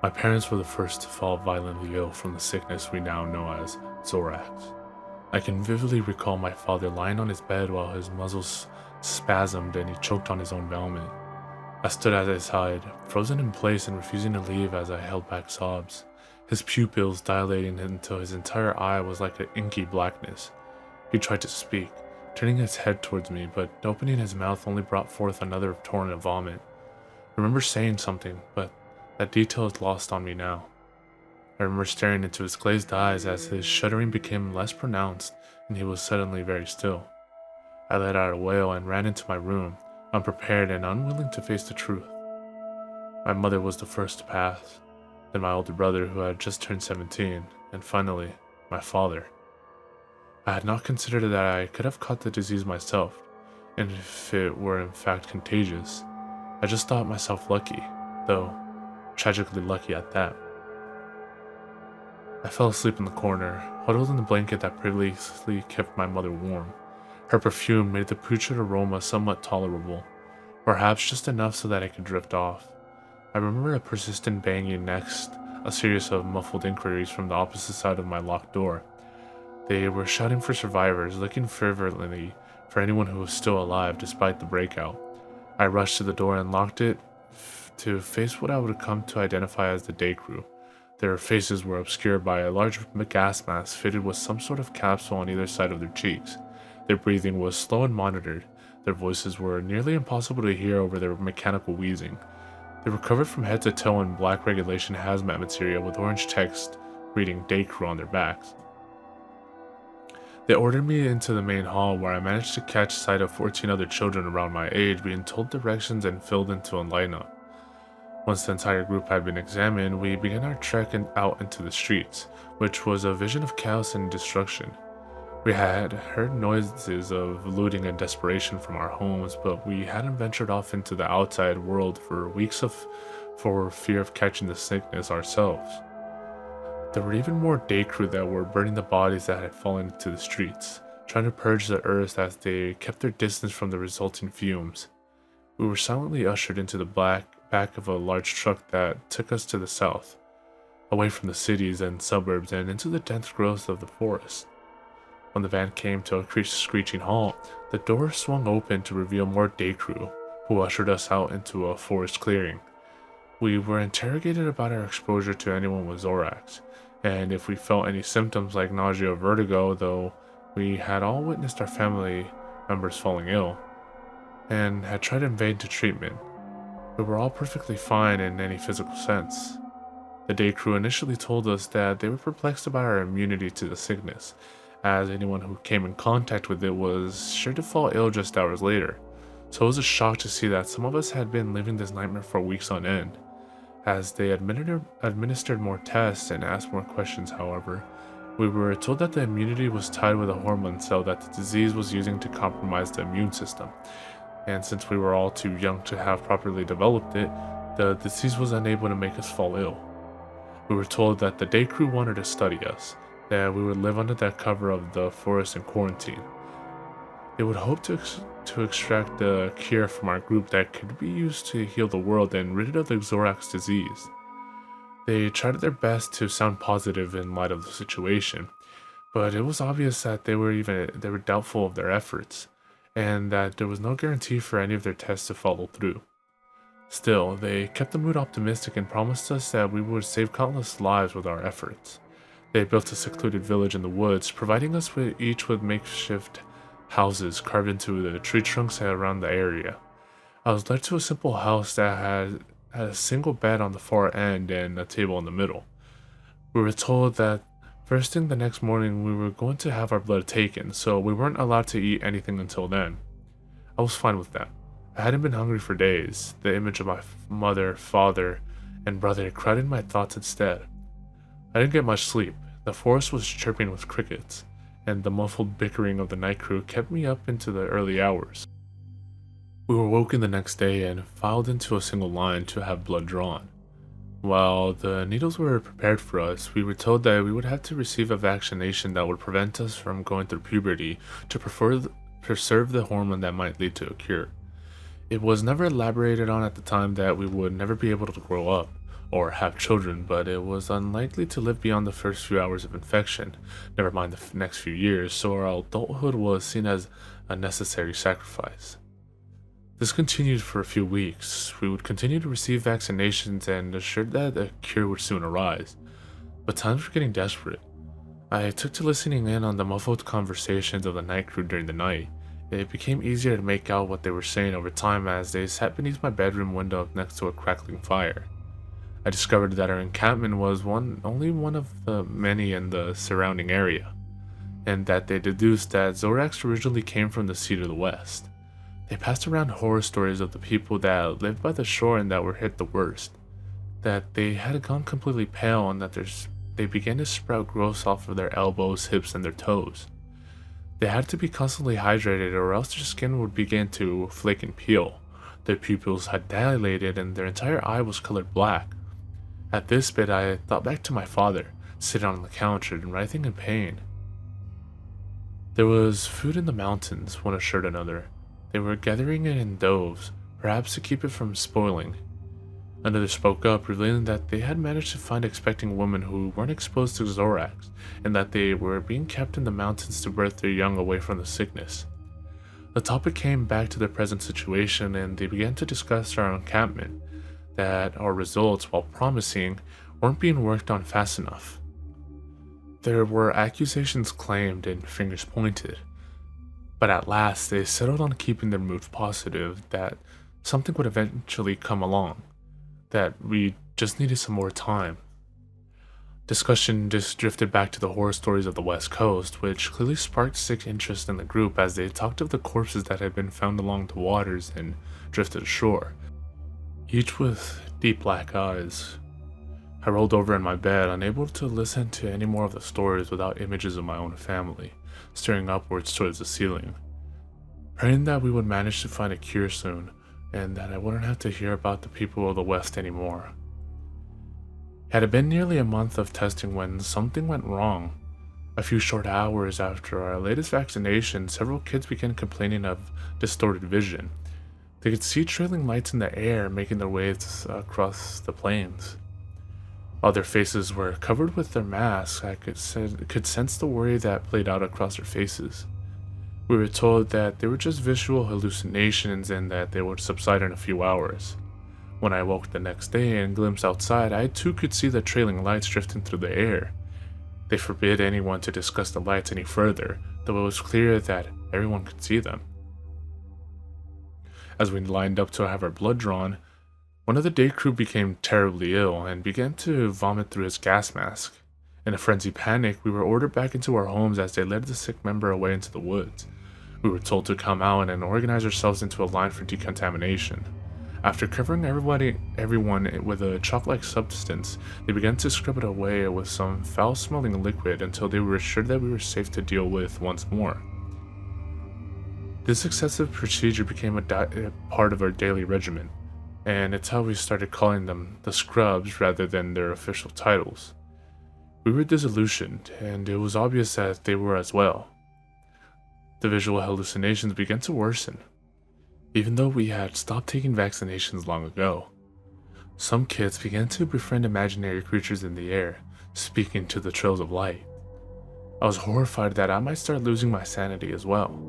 My parents were the first to fall violently ill from the sickness we now know as XoraX. I can vividly recall my father lying on his bed while his muscles spasmed and he choked on his own vomit. I stood at his side, frozen in place and refusing to leave as I held back sobs. His pupils dilating until his entire eye was like an inky blackness. He tried to speak, turning his head towards me, but opening his mouth only brought forth another torrent of vomit. I remember saying something, but that detail is lost on me now. I remember staring into his glazed eyes as his shuddering became less pronounced and he was suddenly very still. I let out a wail and ran into my room, unprepared and unwilling to face the truth. My mother was the first to pass, then my older brother who had just turned 17, and finally, my father. I had not considered that I could have caught the disease myself, and if it were in fact contagious. I just thought myself lucky, though tragically lucky at that. I fell asleep in the corner, huddled in the blanket that previously kept my mother warm. Her perfume made the putrid aroma somewhat tolerable, perhaps just enough so that I could drift off. I remember a persistent banging next, a series of muffled inquiries from the opposite side of my locked door. They were shouting for survivors, looking fervently for anyone who was still alive despite the breakout. I rushed to the door and locked it to face what I would come to identify as the day crew. Their faces were obscured by a large gas mask fitted with some sort of capsule on either side of their cheeks. Their breathing was slow and monitored. Their voices were nearly impossible to hear over their mechanical wheezing. They were covered from head to toe in black regulation hazmat material with orange text reading "Day Crew" on their backs. They ordered me into the main hall where I managed to catch sight of 14 other children around my age being told directions and filled into a lineup. Once the entire group had been examined, we began our trek out into the streets, which was a vision of chaos and destruction. We had heard noises of looting and desperation from our homes, but we hadn't ventured off into the outside world for weeks for fear of catching the sickness ourselves. There were even more day crew that were burning the bodies that had fallen into the streets, trying to purge the earth as they kept their distance from the resulting fumes. We were silently ushered into the back of a large truck that took us to the south, away from the cities and suburbs and into the dense growth of the forest. When the van came to a screeching halt, the door swung open to reveal more day crew, who ushered us out into a forest clearing. We were interrogated about our exposure to anyone with XoraX, and if we felt any symptoms like nausea or vertigo, though we had all witnessed our family members falling ill, and had tried in vain to treatment. We were all perfectly fine in any physical sense. The day crew initially told us that they were perplexed about our immunity to the sickness, as anyone who came in contact with it was sure to fall ill just hours later. So it was a shock to see that some of us had been living this nightmare for weeks on end. As they administered more tests and asked more questions, however, we were told that the immunity was tied with a hormone cell that the disease was using to compromise the immune system. And since we were all too young to have properly developed it, the disease was unable to make us fall ill. We were told that the day crew wanted to study us, that we would live under the cover of the forest in quarantine. They would hope to extract a cure from our group that could be used to heal the world and rid it of the XoraX disease. They tried their best to sound positive in light of the situation, but it was obvious that they were doubtful of their efforts, and that there was no guarantee for any of their tests to follow through. Still, they kept the mood optimistic and promised us that we would save countless lives with our efforts. They built a secluded village in the woods, providing us with makeshift houses carved into the tree trunks around the area. I was led to a simple house that had a single bed on the far end and a table in the middle. We were told that first thing the next morning we were going to have our blood taken, so we weren't allowed to eat anything until then. I was fine with that. I hadn't been hungry for days. The image of my mother, father, and brother crowded my thoughts instead. I didn't get much sleep. The forest was chirping with crickets, and the muffled bickering of the night crew kept me up into the early hours. We were woken the next day and filed into a single line to have blood drawn. While the needles were prepared for us, we were told that we would have to receive a vaccination that would prevent us from going through puberty to preserve the hormone that might lead to a cure. It was never elaborated on at the time that we would never be able to grow up, or have children, but it was unlikely to live beyond the first few hours of infection, never mind the next few years, so our adulthood was seen as a necessary sacrifice. This continued for a few weeks. We would continue to receive vaccinations and assured that a cure would soon arise, but times were getting desperate. I took to listening in on the muffled conversations of the night crew during the night. It became easier to make out what they were saying over time as they sat beneath my bedroom window next to a crackling fire. I discovered that our encampment was only one of the many in the surrounding area, and that they deduced that XoraX originally came from the sea to the west. They passed around horror stories of the people that lived by the shore and that were hit the worst, that they had gone completely pale and that they began to sprout growths off of their elbows, hips, and their toes. They had to be constantly hydrated or else their skin would begin to flake and peel. Their pupils had dilated and their entire eye was colored black. At this bit, I thought back to my father, sitting on the couch and writhing in pain. There was food in the mountains, one assured another. They were gathering it in doves, perhaps to keep it from spoiling. Another spoke up, revealing that they had managed to find expecting women who weren't exposed to XoraX, and that they were being kept in the mountains to birth their young away from the sickness. The topic came back to their present situation, and they began to discuss our encampment, that our results, while promising, weren't being worked on fast enough. There were accusations claimed and fingers pointed, but at last they settled on keeping their mood positive, that something would eventually come along, that we just needed some more time. Discussion just drifted back to the horror stories of the West Coast, which clearly sparked sick interest in the group as they talked of the corpses that had been found along the waters and drifted ashore, each with deep black eyes. I rolled over in my bed, unable to listen to any more of the stories without images of my own family, staring upwards towards the ceiling, praying that we would manage to find a cure soon, and that I wouldn't have to hear about the people of the West anymore. Had it been nearly a month of testing when something went wrong. A few short hours after our latest vaccination, several kids began complaining of distorted vision. They could see trailing lights in the air making their ways across the plains. While their faces were covered with their masks, I could sense the worry that played out across their faces. We were told that they were just visual hallucinations and that they would subside in a few hours. When I woke the next day and glimpsed outside, I too could see the trailing lights drifting through the air. They forbid anyone to discuss the lights any further, though it was clear that everyone could see them. As we lined up to have our blood drawn, one of the day crew became terribly ill and began to vomit through his gas mask. In a frenzied panic, we were ordered back into our homes as they led the sick member away into the woods. We were told to come out and organize ourselves into a line for decontamination. After covering everyone with a chalk-like substance, they began to scrub it away with some foul-smelling liquid until they were assured that we were safe to deal with once more. This excessive procedure became a part of our daily regimen, and it's how we started calling them the Scrubs rather than their official titles. We were disillusioned, and it was obvious that they were as well. The visual hallucinations began to worsen, even though we had stopped taking vaccinations long ago. Some kids began to befriend imaginary creatures in the air, speaking to the trails of light. I was horrified that I might start losing my sanity as well.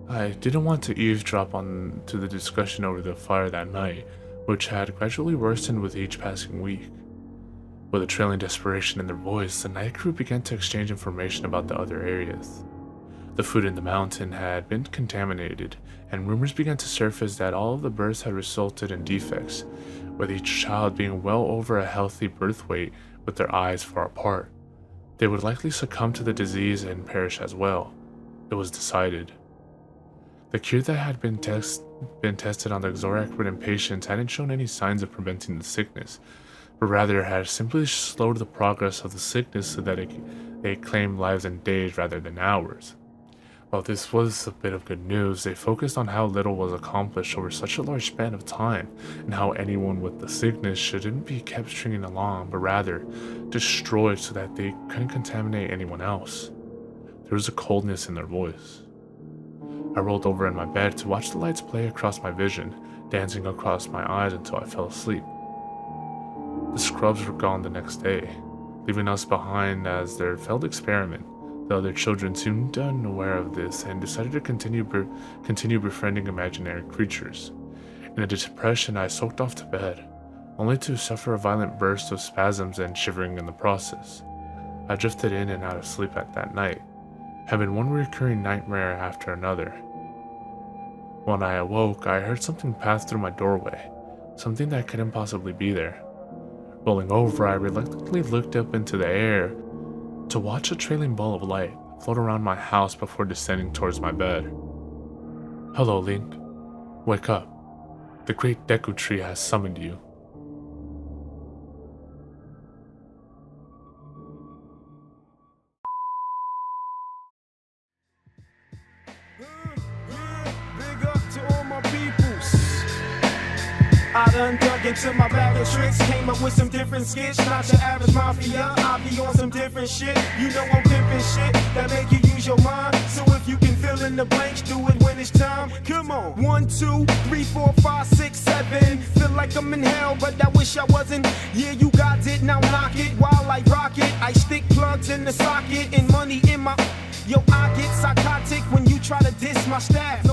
I didn't want to eavesdrop onto the discussion over the fire that night, which had gradually worsened with each passing week. With a trailing desperation in their voice, the night crew began to exchange information about the other areas. The food in the mountain had been contaminated, and rumors began to surface that all of the births had resulted in defects, with each child being well over a healthy birth weight with their eyes far apart. They would likely succumb to the disease and perish as well. It was decided. The cure that had been tested on the XoraX-ridden patients hadn't shown any signs of preventing the sickness, but rather had simply slowed the progress of the sickness so that they claimed lives in days rather than hours. While this was a bit of good news, they focused on how little was accomplished over such a large span of time, and how anyone with the sickness shouldn't be kept stringing along, but rather destroyed so that they couldn't contaminate anyone else. There was a coldness in their voice. I rolled over in my bed to watch the lights play across my vision, dancing across my eyes until I fell asleep. scrubs were gone the next day, leaving us behind as their failed experiment. The other children seemed unaware of this and decided to continue befriending imaginary creatures. In a depression, I soaked off to bed, only to suffer a violent burst of spasms and shivering in the process. I drifted in and out of sleep at that night, having one recurring nightmare after another. When I awoke, I heard something pass through my doorway, something that couldn't possibly be there. Rolling over, I reluctantly looked up into the air to watch a trailing ball of light float around my house before descending towards my bed. Hello, Link. Wake up. The great Deku Tree has summoned you. Big up to all my peoples. I done dug into my bag of tricks, came up with some different skits. Not your average mafia, I be on some different shit. You know I'm pimping shit that make you use your mind. So if you can fill in the blanks, do it when it's time. Come on. 1, 2, 3, 4, 5, 6, 7. Feel like I'm in hell, but I wish I wasn't. Yeah, you got it, now knock it while I rock it. I stick plugs in the socket and money in my... Yo, I get psychotic when you try to diss my staff.